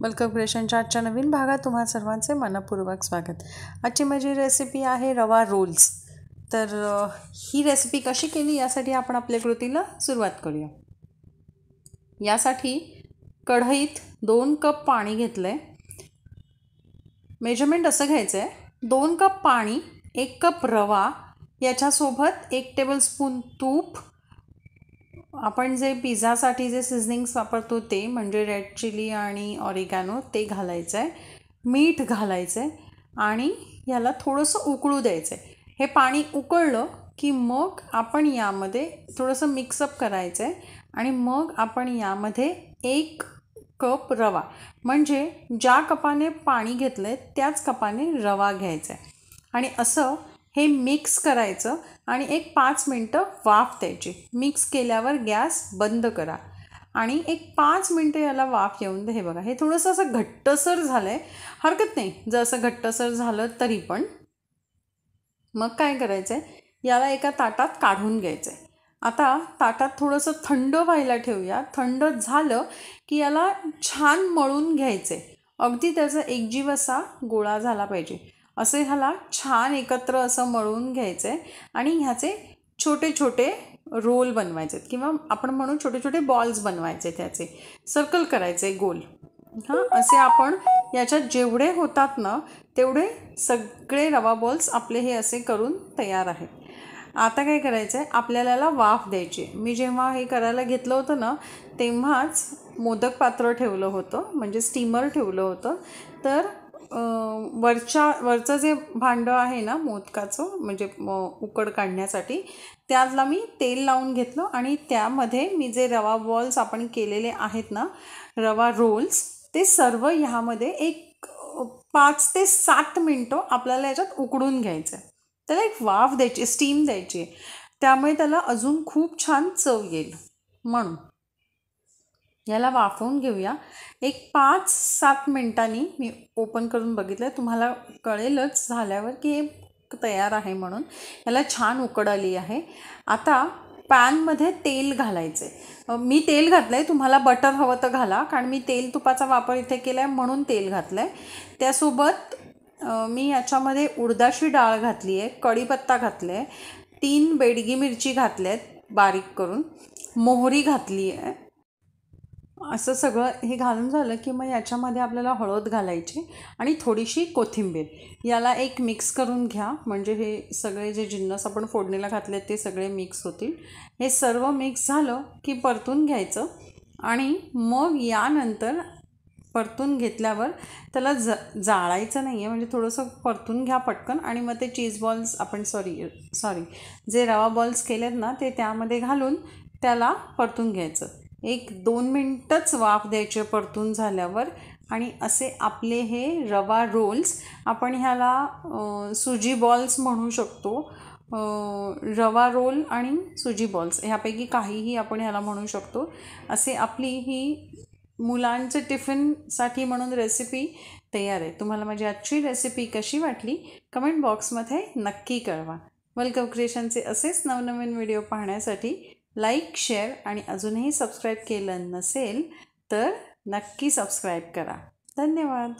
Welcome क्रिएशनच्या आजच्या नवीन भागात तुम्हा सर्वांचे मनपूर्वक स्वागत। आजची माझी रेसिपी आहे रवा रोल्स। तर ही रेसिपी कशी केली यासाठी आपण आपल्या कृतीला सुरुवात करूया। यासाठी कढईत 2 कप पाणी घेतले। मेजरमेंट असं घ्यायचं आहे, 2 कप पाणी, 1 कप रवा, याच्यासोबत 1 टेबलस्पून तूप, आपण जे पिझ्झासाठी जे सीझनिंग्स वापरतो ते म्हणजे रेड चिली आणि ऑरिगॅनो ते घालायचं आहे, मीठ घालायचं आहे आणि याला थोडंसं उकळू द्यायचं आहे। हे पाणी उकळलं की मग आपण यामध्ये थोडंसं मिक्सअप करायचं आहे आणि मग आपण यामध्ये 1 कप रवा, म्हणजे ज्या कपाने पाणी घेतलं आहे त्याच कपाने रवा घ्यायचा आहे आणि असं हे मिक्स करायचं आणि एक 5 मिनटं वाफ द्यायची। मिक्स केल्यावर गॅस बंद करा आणि एक 5 मिनटं याला वाफ येऊन दे। हे बघा, हे थोडंसं असं घट्टसर झालं आहे, हरकत नाही जर असं घट्टसर झालं तरी पण। मग काय करायचं आहे, याला एका ताटात काढून घ्यायचं आहे। आता ताटात थोडंसं थंड व्हायला ठेवूया। थंड झालं की याला छान मळून घ्यायचं आहे, अगदी त्याचा एकजीव असा गोळा झाला पाहिजे। असे ह्याला छान एकत्र असं मळून घ्यायचं आहे आणि ह्याचे छोटे छोटे रोल बनवायचे किंवा आपण म्हणू छोटे छोटे बॉल्स बनवायचे, त्याचे सर्कल करायचे गोल। असे आपण याच्यात जेवढे होतात ना तेवढे सगळे रवा बॉल्स आपले हे असे करून तयार आहेत। आता काय करायचं आहे, आपल्याला याला वाफ द्यायची। मी जेव्हा हे करायला घेतलं होतं ना तेव्हाच मोदक पात्र ठेवलं होतं, म्हणजे स्टीमर ठेवलं होतं। तर वरचं जे भांडं आहे ना मोदकाचं, म्हणजे उकड काढण्यासाठी, त्यातला मी तेल लावून घेतलं आणि त्यामध्ये मी जे रवा बॉल्स आपण केलेले आहेत ना, रवा रोल्स, ते सर्व ह्यामध्ये एक 5 ते 7 मिनटं आपल्याला याच्यात उकडून घ्यायचं आहे। त्याला एक वाफ द्यायची, स्टीम द्यायची, त्यामुळे त्याला अजून खूप छान चव येईल म्हणून। याला वाफवून घेऊया। एक 5-7 मिनटांनी मी ओपन करून बघितलं, तुम्हाला कळेलच झाल्यावर की हे तयार आहे म्हणून। याला छान उकड आली आहे। आता पॅनमध्ये तेल घालायचं आहे। मी तेल घातलं आहे, तुम्हाला बटर हवं तर घाला, कारण मी तेल तुपाचा वापर इथे केला आहे म्हणून तेल घातलं आहे। त्यासोबत मी याच्यामध्ये उडदाची डाळ घातली आहे, कढीपत्ता घातला आहे, 3 बेडगी मिरची घातल्या आहेत बारीक करून, मोहरी घातली आहे। असं सगळं हे घालून झालं की मग याच्यामध्ये आपल्याला हळद घालायची आणि थोडीशी कोथिंबीर। याला एक मिक्स करून घ्या, म्हणजे हे सगळे जे जिन्नस आपण फोडणीला घातले ते सगळे मिक्स होतील। हे सर्व मिक्स झालं की परतून घ्यायचं आणि मग यानंतर परतून घेतल्यावर त्याला जाळायचं नाही आहे, म्हणजे थोडंसं परतून घ्या पटकन आणि मग ते चीज बॉल्स आपण सॉरी जे रवा बॉल्स केलेत ना ते त्यामध्ये घालून त्याला परतून घ्यायचं। 1-2 मिनटंच वाफ द्यायचे परतून झाल्यावर आणि असे आपले हे रवा रोल्स, आपण ह्याला सुजी बॉल्स म्हणू शकतो, रवा रोल आणि सुजी बॉल्स ह्यापैकी काहीही आपण ह्याला म्हणू शकतो। असे आपली ही मुलांचे टिफिनसाठी म्हणून रेसिपी तयार आहे। तुम्हाला माझी आजची रेसिपी कशी वाटली कमेंट बॉक्समध्ये नक्की कळवा। वेलकम क्रिएशनचे असेच नवनवीन व्हिडिओ पाहण्यासाठी लाईक, शेअर आणि अजूनही सबस्क्राईब केलं नसेल तर नक्की सबस्क्राईब करा। धन्यवाद।